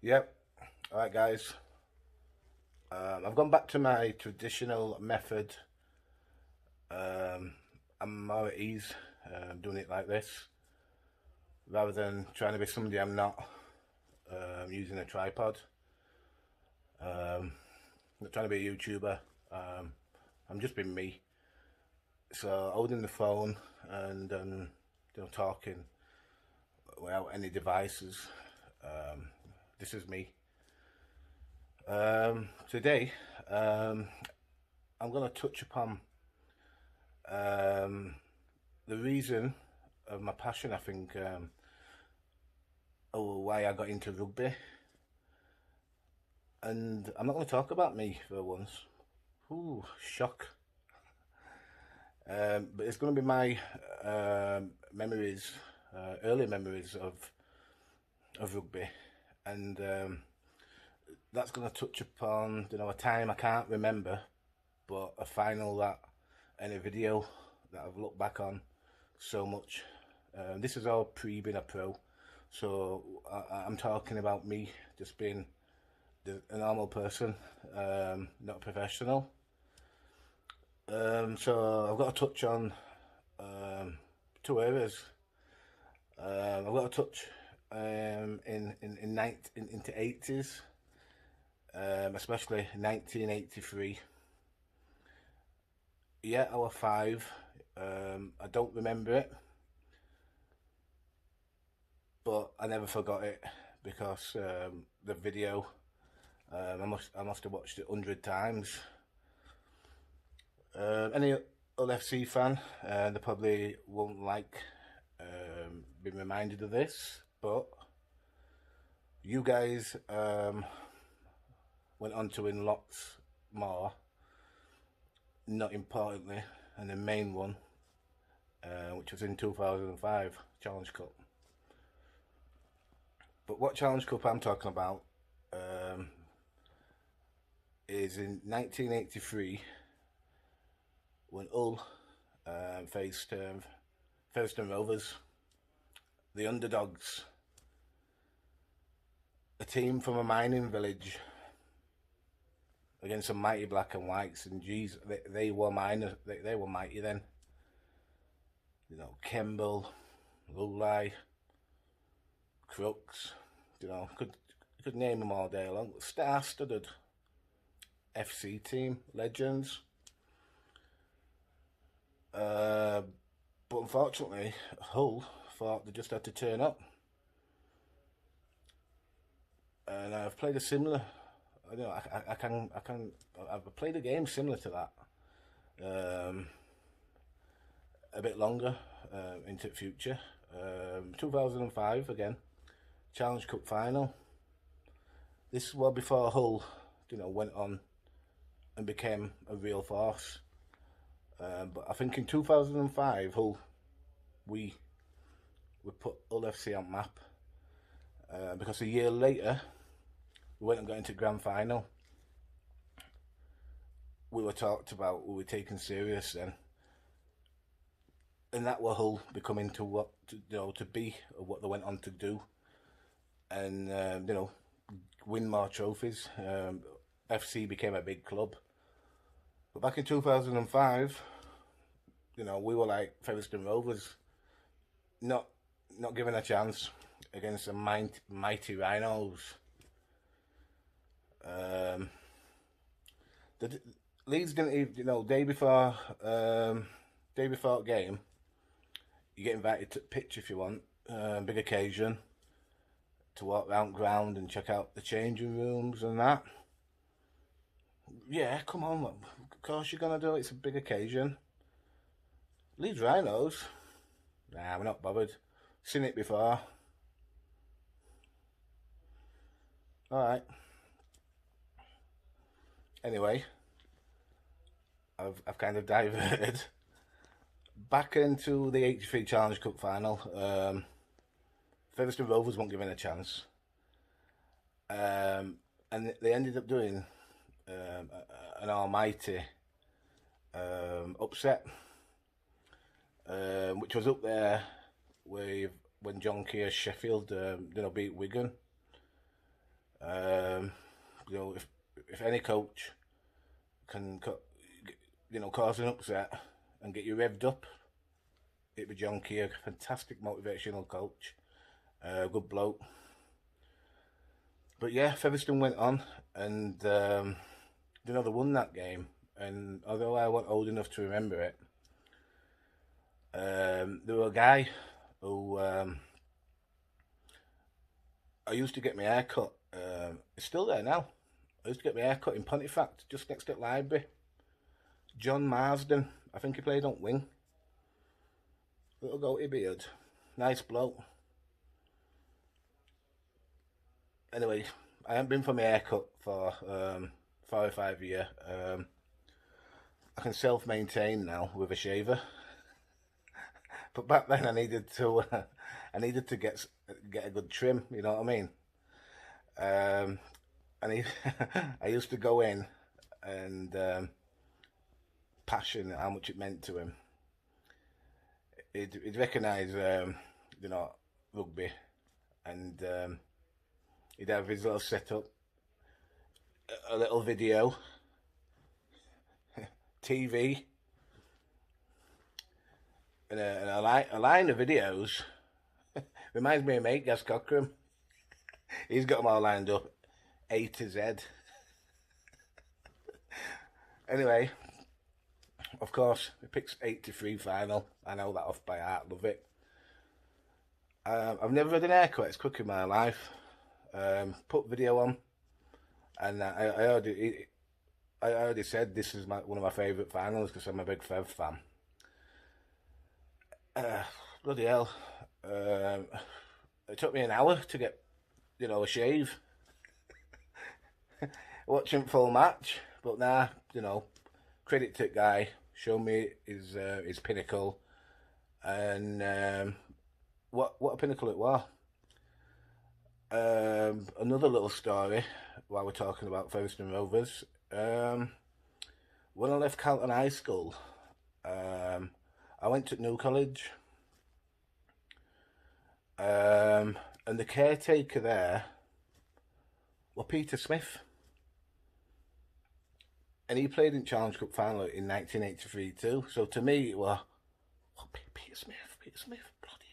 Yep. All right, guys. I've gone back to my traditional method. Um, I'm more at ease doing it like this, rather than trying to be somebody I'm not, using a tripod. Not trying to be a YouTuber. I'm just being me. So holding the phone and talking without any devices. This is me. Today, I'm going to touch upon the reason of my passion, I think, why I got into rugby. And I'm not going to talk about me for once. Ooh, shock. But it's going to be my memories, early memories of rugby, and that's going to touch upon a time I can't remember, but a final that and a video that I've looked back on so much. This is all pre being a pro, so I'm talking about me just being a normal person, not a professional. So I've got to touch on two areas. I've got to touch into 80s, especially 1983. Yeah, I was 5. I don't remember it, but I never forgot it because the video. I must have watched it 100 times. Any LFC fan, they probably won't like being reminded of this, but you guys went on to win lots more, not importantly, and the main one, which was in 2005 Challenge Cup. But what Challenge Cup I'm talking about is in 1983 when Hull faced Fev Rovers, the Underdogs, a team from a mining village against some mighty black and whites, and geez, they were minor. They were mighty then. Kemble, Lulai, Crooks. Could name them all day long. Star-studded FC team, legends. But unfortunately, Hull thought they just had to turn up, and I've played a similar. I've played a game similar to that, a bit longer into the future. 2005 again, Challenge Cup final. This was before Hull, went on and became a real force. But I think in 2005, Hull, we put Hull FC on map, because a year later we went and got into grand final. We were talked about, we were taken serious then, and that were Hull becoming to what to be, or what they went on to do, and win more trophies. FC became a big club. But back in 2005, we were like Fev Rovers, not given a chance against the mighty Rhinos. The Leeds didn't even, day before game, you get invited to pitch if you want, big occasion, to walk around ground and check out the changing rooms and that. Yeah, come on, of course you're gonna do it. It's a big occasion. Leeds Rhinos? Nah, we're not bothered. Seen it before. Alright. Anyway, I've kind of diverted back into the 83 Challenge Cup final. Fev Rovers weren't given a chance. And they ended up doing an almighty upset, which was up there with when John Keir's Sheffield beat Wigan. You know, if any coach can, you know, cause an upset and get you revved up, it'd be John Keir. Fantastic motivational coach, good bloke. But yeah, Featherstone went on, and you know, they won that game. And although I wasn't old enough to remember it, there was a guy who I used to get my hair cut. It's still there now. I used to get my hair cut in Pontefract, just next to the library. John Marsden, I think he played on wing. Little goatee beard, nice bloke. Anyway, I haven't been for my haircut for 4 or 5 years. I can self-maintain now with a shaver, but back then I needed to get a good trim. You know what I mean? And I used to go in and passion how much it meant to him. He'd recognise you know, rugby, and he'd have his little setup, a little video, TV, and a line of videos. Reminds me of mate Gas Cochran. He's got them all lined up, A to Z. Anyway, of course, he picks 83 final. I know that off by heart, love it. I've never had an haircut as quick in my life. Put video on, and I already said this is one of my favourite finals because I'm a big Fev fan. Bloody hell. It took me an hour to get, you know, a shave. Watching full match, but nah, you know, credit to the guy. Show me his pinnacle, and what a pinnacle it was. Another little story while we're talking about Featherstone Rovers. When I left Carlton High School, I went to New College, and the caretaker there was Peter Smith, and he played in Challenge Cup final in 1983 too. So to me, it was, oh, Peter Smith, bloody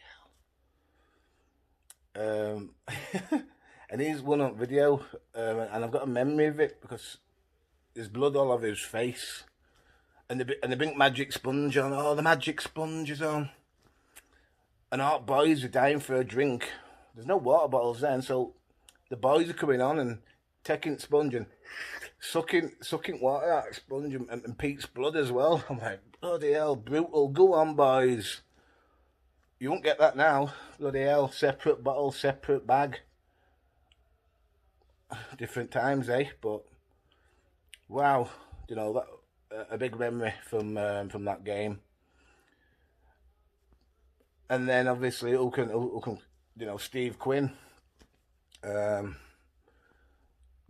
hell. And he's one on video, and I've got a memory of it because there's blood all over his face, and the big magic sponge on. Oh, the magic sponge is on, and our boys are dying for a drink. There's no water bottles then, so the boys are coming on and taking sponge and sucking water out of sponge and Pete's blood as well. I'm like, bloody hell, brutal. Go on, boys. You won't get that now. Bloody hell, separate bottle, separate bag. Different times, eh? But wow, you know, that a big memory from that game. And then obviously, who can you know, Steve Quinn. You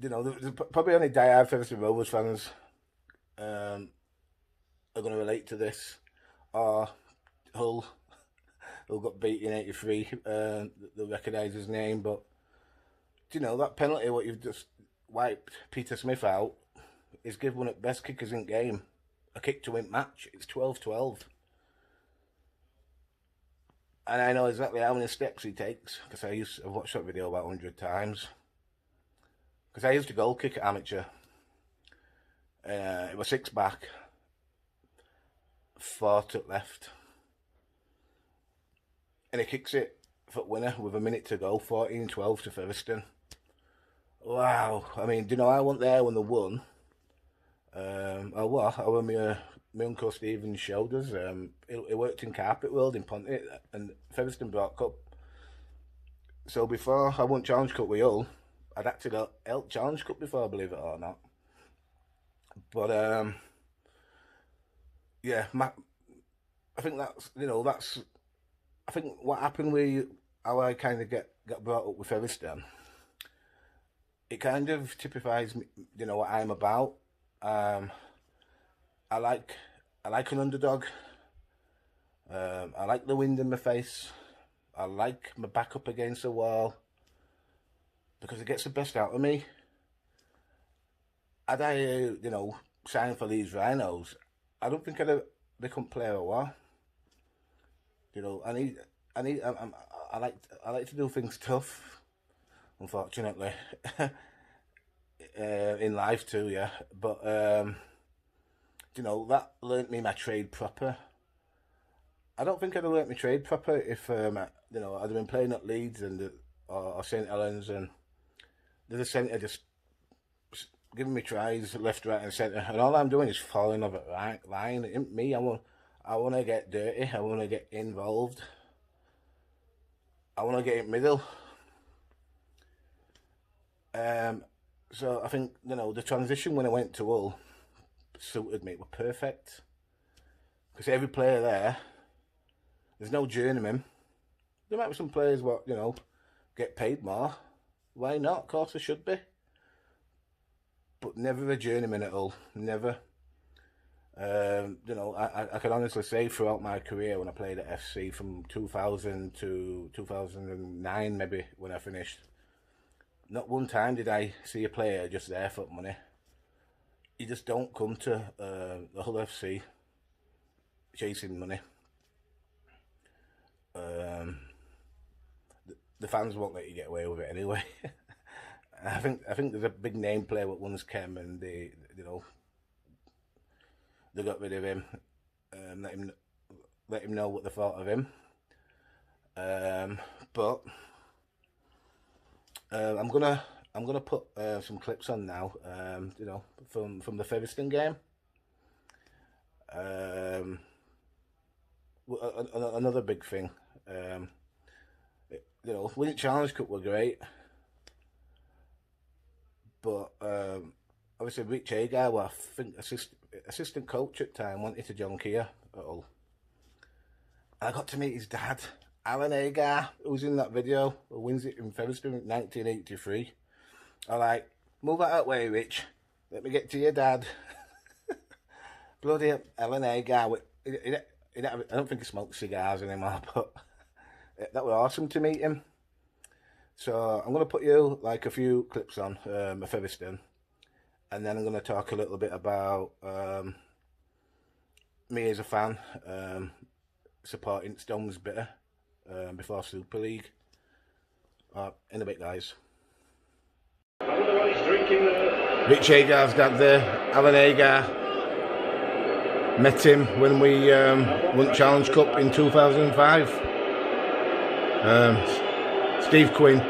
know, there's probably only die-hard Featherstone Rovers fans are going to relate to this, or Hull, who got beat in '83. They'll recognise his name, but you know, that penalty, what you've just wiped Peter Smith out, is give one of the best kickers in game a kick to win match. It's 12-12. And I know exactly how many steps he takes, because I've watched that video about 100 times. Because I used to goal kick at amateur. It was 6 back, 4 to left. And he kicks it for winner with a minute to go, 14-12 to Featherstone. Wow. I mean, do you know, I wasn't there when they won. I was my Uncle Stephen's shoulders. He worked in Carpet World in Ponty, and Featherstone brought cup. So before I won Challenge Cup with Hull, I'd actually got Elk Challenge Cup before, believe it or not. But yeah, I think that's, you know, I think what happened with how I kind of got brought up with Featherstone, it kind of typifies me, you know, what I'm about. I like an underdog. I like the wind in my face. I like my back up against the wall. because it gets the best out of me. Had I, you know, signed for Leeds Rhinos, I don't think I'd have become player of war. You know, I like to do things tough, unfortunately, in life too, yeah. But you know, that learnt me my trade proper. I don't think I'd have learnt my trade proper if you know, I'd have been playing at Leeds or St Helens, and there's a centre just giving me tries left, right, and centre, and all I'm doing is falling over the right line. It ain't me. I want to get dirty. I want to get involved. I want to get in middle. So I think, you know, the transition when I went to Hull suited me. It was perfect, because every player there's no journeyman. There might be some players what, you know, get paid more. Why not? Of course there should be. But never a journeyman at all. Never. You know, I can honestly say throughout my career when I played at FC from 2000 to 2009 maybe when I finished, not one time did I see a player just there for money. You just don't come to the Hull FC chasing money. The fans won't let you get away with it anyway. I think there's a big name player that once came and they, you know, they got rid of him, let him know what they thought of him. But I'm gonna put some clips on now, you know, from the Featherstone game. Another big thing, you know, winning Challenge Cup were great, but obviously Rich Agar, well, I think assistant coach at the time, wanted to John Keir at all. And I got to meet his dad, Alan Agar, who was in that video, who wins it in Featherstone in 1983. I'm like, move that way, Rich. Let me get to your dad. Bloody Alan Agar. I don't think he smokes cigars anymore, but that was awesome to meet him. So I'm going to put you like a few clips on Featherstone, and then I'm going to talk a little bit about me as a fan, supporting Stones Bitter before Super League. In a bit, guys. Rich Agar's dad there, Alan Agar. Met him when we won Challenge Cup in 2005. Steve Quinn,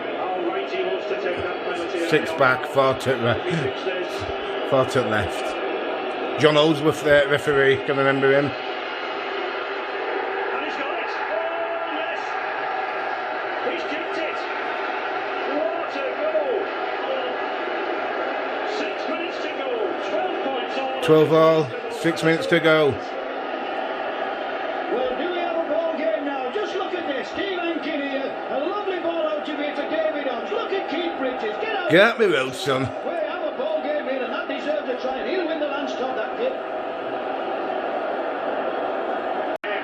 6 back, 4 to left. John Oldsworth, the referee, can remember him. And he's got it. Oh, yes. He's kicked it. What a goal. 6 minutes to go. 12 points all. 12 all, 6 minutes to go. Well, do we have a ball game now? Just look at this. Steve Ankin here. A lovely ball out of here to David Hodge. Look at Keith Bridges. Get out me road, son. We have a ball game here, and that deserves a try. And he'll win the Lance Top, that kid.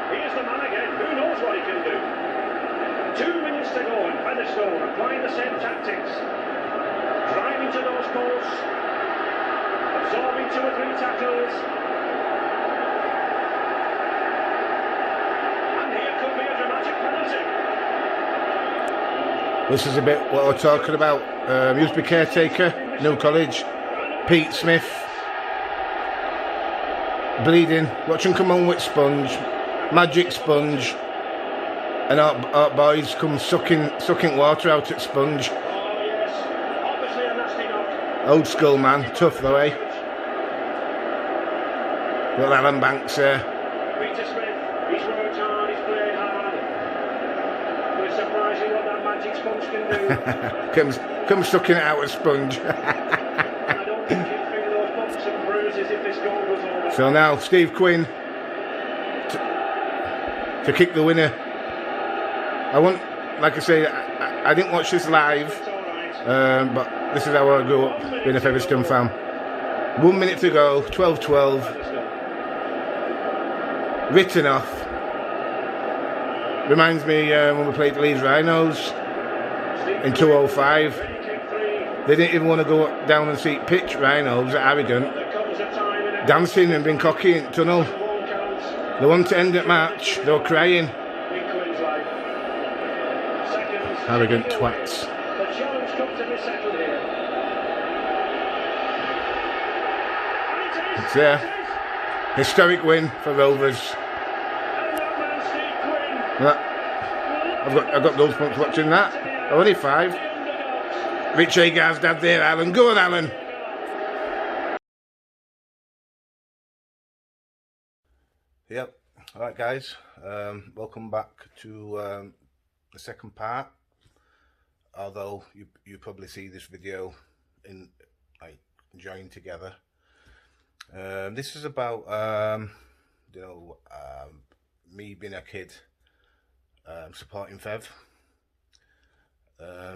Here's the man again. Who knows what he can do? 2 minutes to go, and Featherstone applying the same tactics. Driving to those posts. Absorbing 2 or 3 tackles. And here could be a dramatic penalty. This is a bit what we're talking about. Used to be caretaker, New College. Pete Smith. Bleeding. Watch him come on with sponge. Magic sponge. And our boys come sucking water out at sponge. Oh yes, obviously a nasty knock. Old school man. Tough though, eh? Little Alan Banks there. Peter Smith, he's worked hard, he's played hard. But it's surprising what that magic sponge can do. comes sucking it out with sponge. I don't think he'll feel those bumps and bruises if this goal goes over. So now Steve Quinn to kick the winner. I want, like I say, I didn't watch this live, but this is how I grew up being a Featherstone fan. 1 minute to go, 12-12. Written off. Reminds me when we played the Leeds Rhinos in 2005. They didn't even want to go down and see pitch, Rhinos are arrogant. Dancing and being cocky in tunnel. They wanted to end the match, they were crying. Arrogant twats. The challenge got to be settled here. It's there. Historic win for Rovers. I've got those folks watching that. Only 5. Rich Agar's dad there, Alan. Go on, Alan. Yep. Alright guys, welcome back to the second part. Although you probably see this video in like joined together. This is about me being a kid, supporting Fev.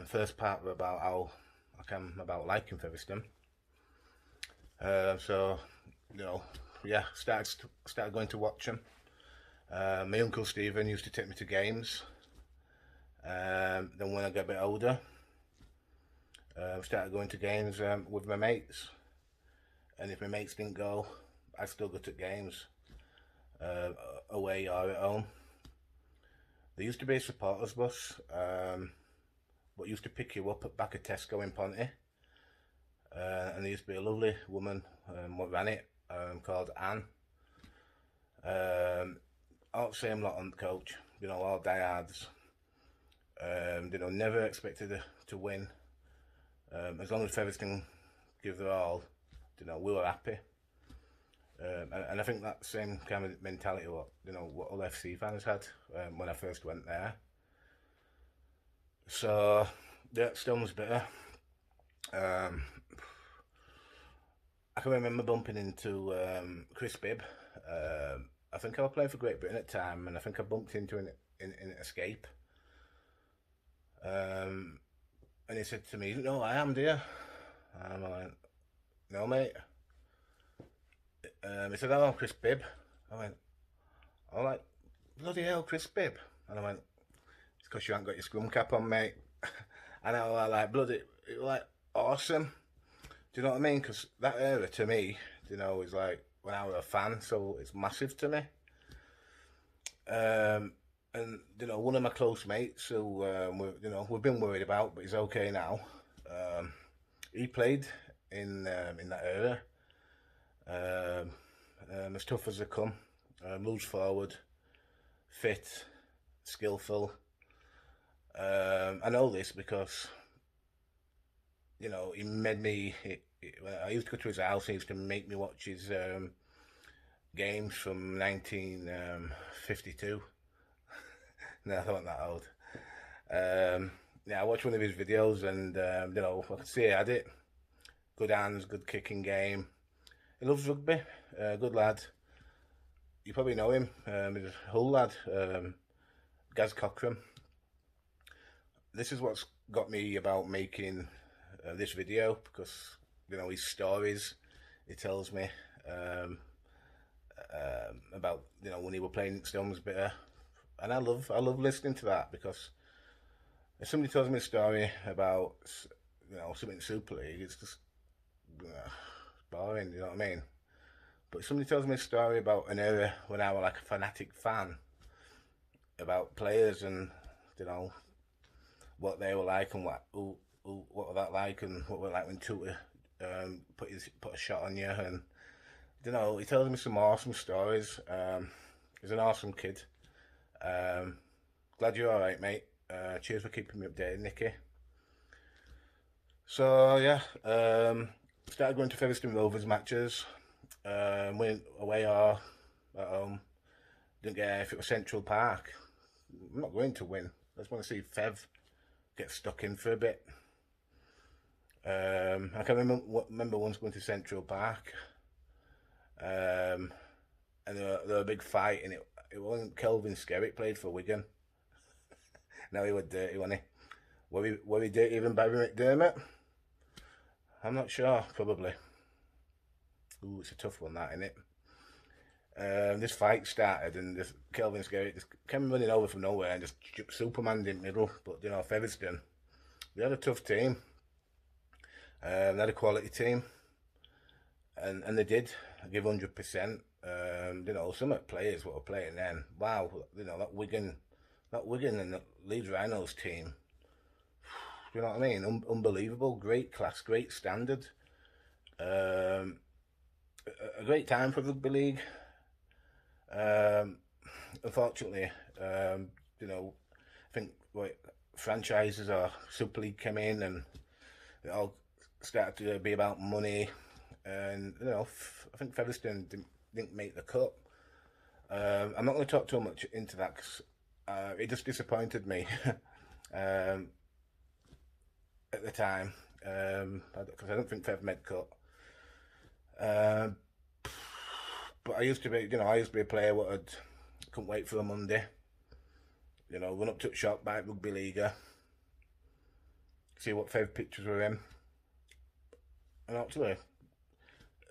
First part was about how I came about liking Featherstone. So yeah, started going to watch them. My uncle Stephen used to take me to games. Then when I got a bit older, started going to games with my mates. And if my mates didn't go, I still go to games, away or at home. There used to be a supporters bus, what used to pick you up at back of Tesco in Ponty. And there used to be a lovely woman what ran it, called Anne. All the same lot on the coach, all diehards. Never expected to win. As long as Featherstone give their all, we were happy. And I think that same kind of mentality what all FC fans had when I first went there. So yeah, Stone's bitter. I can remember bumping into Chris Bibb. I think I was playing for Great Britain at the time, and I think I bumped into him in Escape. And he said to me, "No, I am, dear." And I'm like, "No, mate." He said, "Oh, Chris Bibb." I went, "Oh, like, bloody hell, Chris Bibb." And I went, "It's because you haven't got your scrum cap on, mate." And I was like, bloody, it was like awesome. Do you know what I mean? Because that era to me, is like when I was a fan, so it's massive to me. And one of my close mates who we've been worried about, but he's okay now. He played in that era. As tough as they come, moves forward, fit, skillful. I know this because he made me. I used to go to his house. He used to make me watch his games from 1952. No, I wasn't that old. Yeah, I watched one of his videos, and I could see he had it. Good hands, good kicking game. He loves rugby. Good lad. You probably know him. He's a Hull lad. Gaz Cochran. This is what's got me about making this video, because his stories he tells me about when he were playing Stone's Bitter, and I love listening to that, because if somebody tells me a story about something in Super League, it's just boring. You know what I mean? But if somebody tells me a story about an era when I was like a fanatic fan, about players and what they were like, and what were that like, and what were like when Tutor put a shot on you, and he tells me some awesome stories. He's an awesome kid. Glad you're all right, mate. Cheers for keeping me updated, Nicky. So yeah, started going to Featherstone Rovers matches. Went away or at home. Didn't get if it was Central Park. I'm not going to win. I just want to see Fev get stuck in for a bit. I can remember once going to Central Park, and there were a big fight, and it wasn't Kelvin Skerritt played for Wigan. No, he was dirty, wasn't he? Were he dirty even Barry McDermott? I'm not sure, probably. Ooh, it's a tough one, that, isn't it? This fight started, and this Kelvin Skerritt just came running over from nowhere and just Supermaned in the middle. But Featherstone, they had a tough team. They had a quality team, and they did. I give 100%. You know, some of the players what were playing then, wow, you know, that Wigan and the Leeds Rhinos team, you know what I mean? Unbelievable, great class, great standard. A great time for rugby league. Unfortunately, you know, I think franchises or Super League came in and it all started to be about money, and you know, I think Featherstone didn't make the cut. I'm not going to talk too much into that because it just disappointed me at the time, because I don't think Fev made cut. But I used to be, you know, a player what couldn't wait for a Monday. You know, run up to the shop, buy rugby league, see what Fev pictures were in, and actually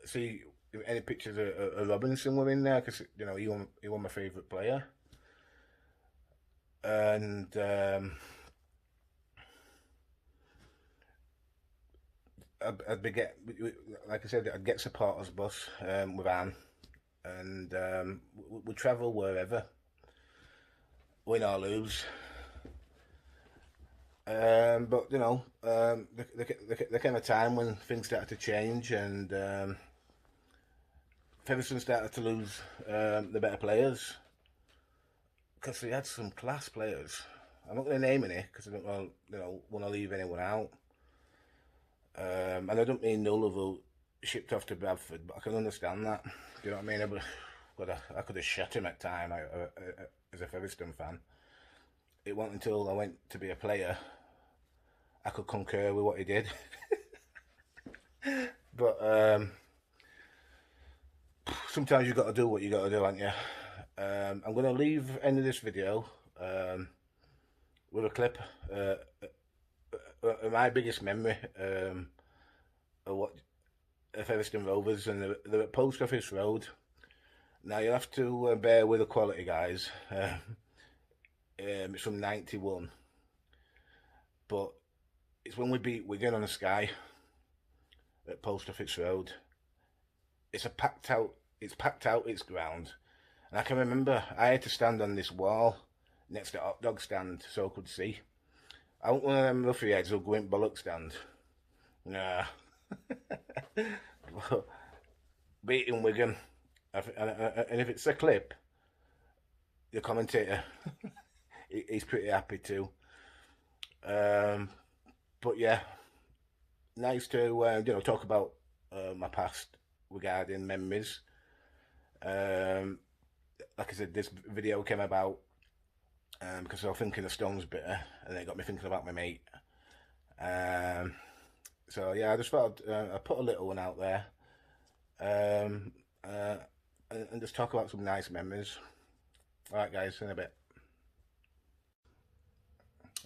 see if any pictures of Robinson were in there, because you know he won my favourite player, and I'd be like I said, I'd get supporters bus with Anne, and we'd travel wherever, win or lose. But you know, there came a time when things started to change, and Featherstone started to lose the better players, because they had some class players. I'm not going to name any because I don't want, you know, want to leave anyone out. And I don't mean Nullable shipped off to Bradford, but I can understand that. Do you know what I mean? I could have shut him at time as a Featherstone fan. It wasn't until I went to be a player I could concur with what he did. But sometimes you've got to do what you got to do, haven't you? I'm going to leave the end of this video with a clip my biggest memory of what Featherstone Rovers, and they're at Post Office Road. Now you'll have to bear with the quality, guys. It's from '91, but it's when we beat Wigan on the Sky at Post Office Road. It's packed out its ground, and I can remember I had to stand on this wall next to the hot dog stand so I could see. I wasn't one of them roughy heads who'll go in bollock stand. Nah. Beating Wigan, and if it's a clip, the commentator, he's pretty happy too. But yeah, nice to you know, talk about my past regarding memories. Like I said, this video came about because I was thinking of Stones Bitter, and it got me thinking about my mate. So yeah, I just thought I'd put a little one out there, and just talk about some nice memories. Alright guys, in a bit.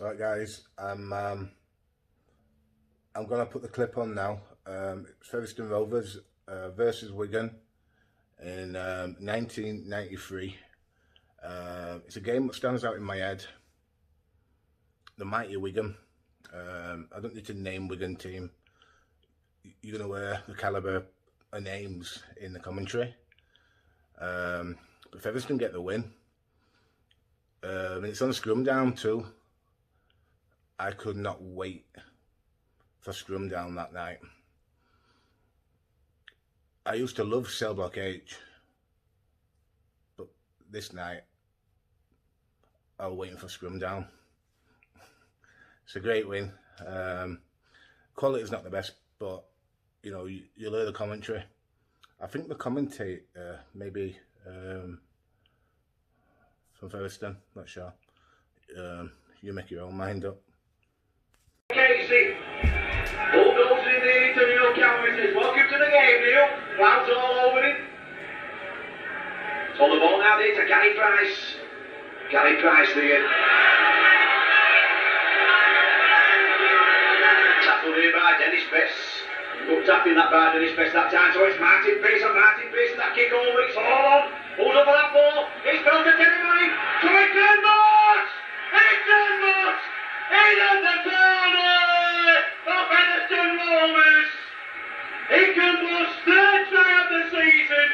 Alright guys, I'm gonna put the clip on now. It's Featherstone Rovers versus Wigan in 1993. It's a game that stands out in my head. The mighty Wigan. I don't need to name Wigan team. You're gonna wear the calibre of names in the commentary. But Featherstone get the win. And it's on scrum down too. I could not wait for scrum down that night. I used to love Cell Block H, but this night I was waiting for scrum down. It's a great win. Quality is not the best, but you know, you'll hear the commentary. I think the commentator maybe from Featherstone, not sure. You make your own mind up. Casey, Bulldogs in the interview canvases. Welcome to the game, Neil. Clouds all over it. So the ball now there to Gary Price. Gary Price there. Tackled here by Dennis Bess. Good tapping that by Dennis Bess that time. So it's Martin Pearce and that kick over. It's all on. Who's up for that ball? It's built to Terry Manning. So it's Glenmore! It's Glenmore! He's on the corner! For Featherstone Rovers! Ingraved's third try of the season,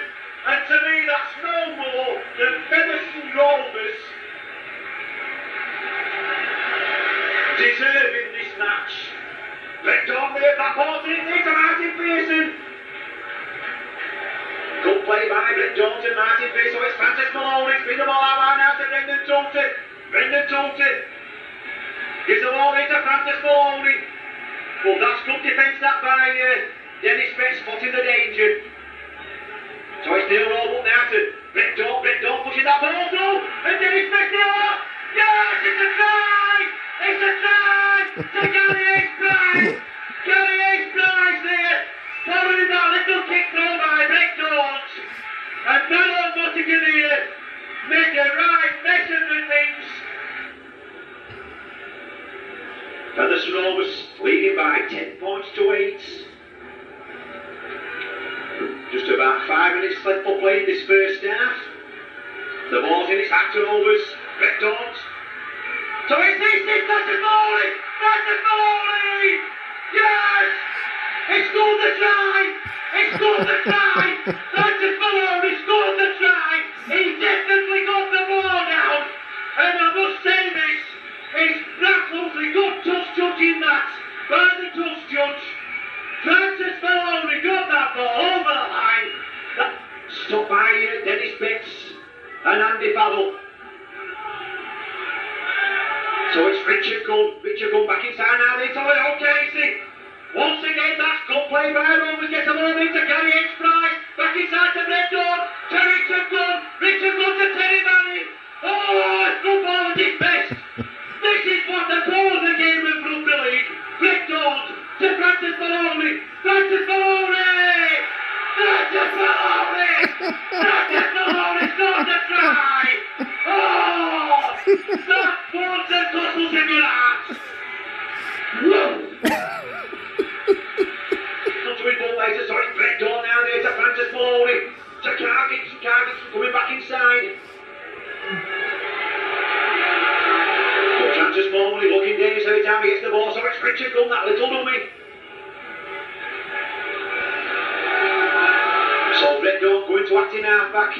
and to me that's no more than Fev Rovers deserving this match. Let Dawn made that ball to Martin Pearson. Good play by Brett Dawn to Martin Pearson. So it's Francis Maloney. Spin the ball out now to Brendan Tulty. Brendan Tulty gives the ball into Francis Maloney. Well, that's good defence that by Dennis Betts, spotting the danger. So it's Neil Roebuck now to Brett Dawn. Brett Dawn pushing that ball through. And Dennis Betts there. Yes, it's a try! It's a try! To Gary Ace Price! Gary Ace Price there! Following that little kick throw by Brett Dawn. And Melon Nottingham here make a right mess of the things. Fev Rovers leading by 10 points to 8. Just about 5 minutes left for play in this first half. The ball's in its back to Rovers. Brett Dawn. So it's Francis Maloney! Francis Maloney! Yes! He scored the try! He scored the try! Francis Maloney scored the try! He definitely got the ball down! And I must say this, it's absolutely good touch judging that by the touch judge. Francis Maloney got that ball over the line. Stopped by Dennis Betts and Andy Farrell. So it's Richard Gunn back inside now. It's all right, Casey. Once again, that's good play by Rovers. Gets the ball into Gary H. Price. Back inside to Brett Dawn. To Richard Gunn. Richard Gunn to Terry Manning. Oh, it's football at its best. This is what they call the game of rugby league. Brett Dawn to Francis Maloney. Francis Maloney. Francis Maloney. Francis Maloney scored the try. Oh, that was the tussles in your ass. Whoa. Later, so it's Brett Dawn now there to Francis Maloney. To Cargins coming back inside. So Francis Maloney looking dangerous every time he gets the ball, so it's Richard Gunn, that little dummy. So Brett Dawn going to acting half back.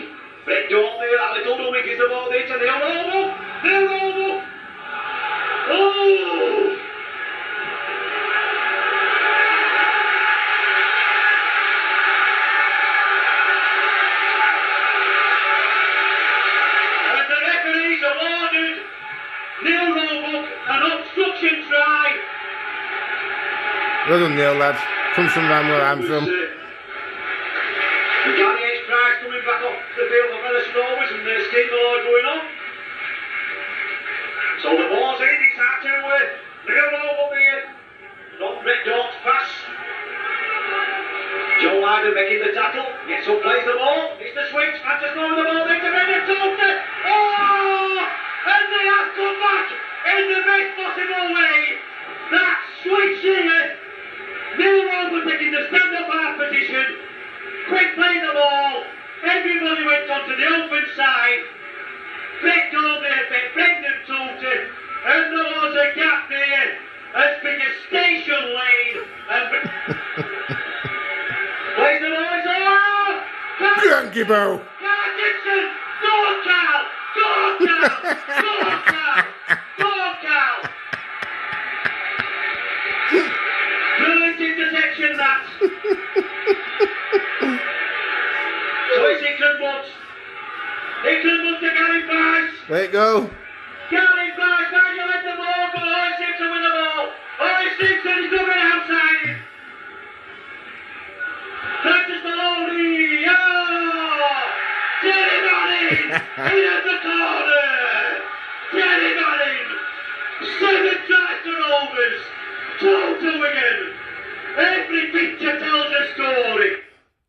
Brett Dawn there, that little dummy, gives the ball there to Neil Roebuck. Neil Roebuck. Oh! Neil Roebuck, an obstruction try. Well done, Neil, lads. Comes from around where I'm from. Gary H. Price coming back off the field for Fev Rovers and there's Steve Lloyd going on. So the ball's in, it's out to Neil Roebuck here. Not Brett Dawn's pass. Joe Lyden making the tackle. Gets up, plays the ball. It's the switch. Francis throwing the ball into Brendan Tulty. Oh! And they have come back in the best possible way. That switch here. Neil Roebuck taking the stand-up half position. Quick playing the ball. Everybody went onto the open side. Brett Dawn there, Brendan Tulty. And there was a gap there as big as station lane. And plays the ball. It's all. Cranky bow. Dixon. Go Cal. Go Cal. Go Cal. Go Cal. Brilliant intersection that. So it's Ingraved. Ingraved to Gary Price. There you go. Gary Price, now you let the ball go. Ollie Simpson with the ball. Ollie Simpson is coming outside. Francis Maloney. Oh! Terry Manning. In at the corner. Terry Manning. 7 tries to Rovers. 2 to Wigan. Every picture tells a score.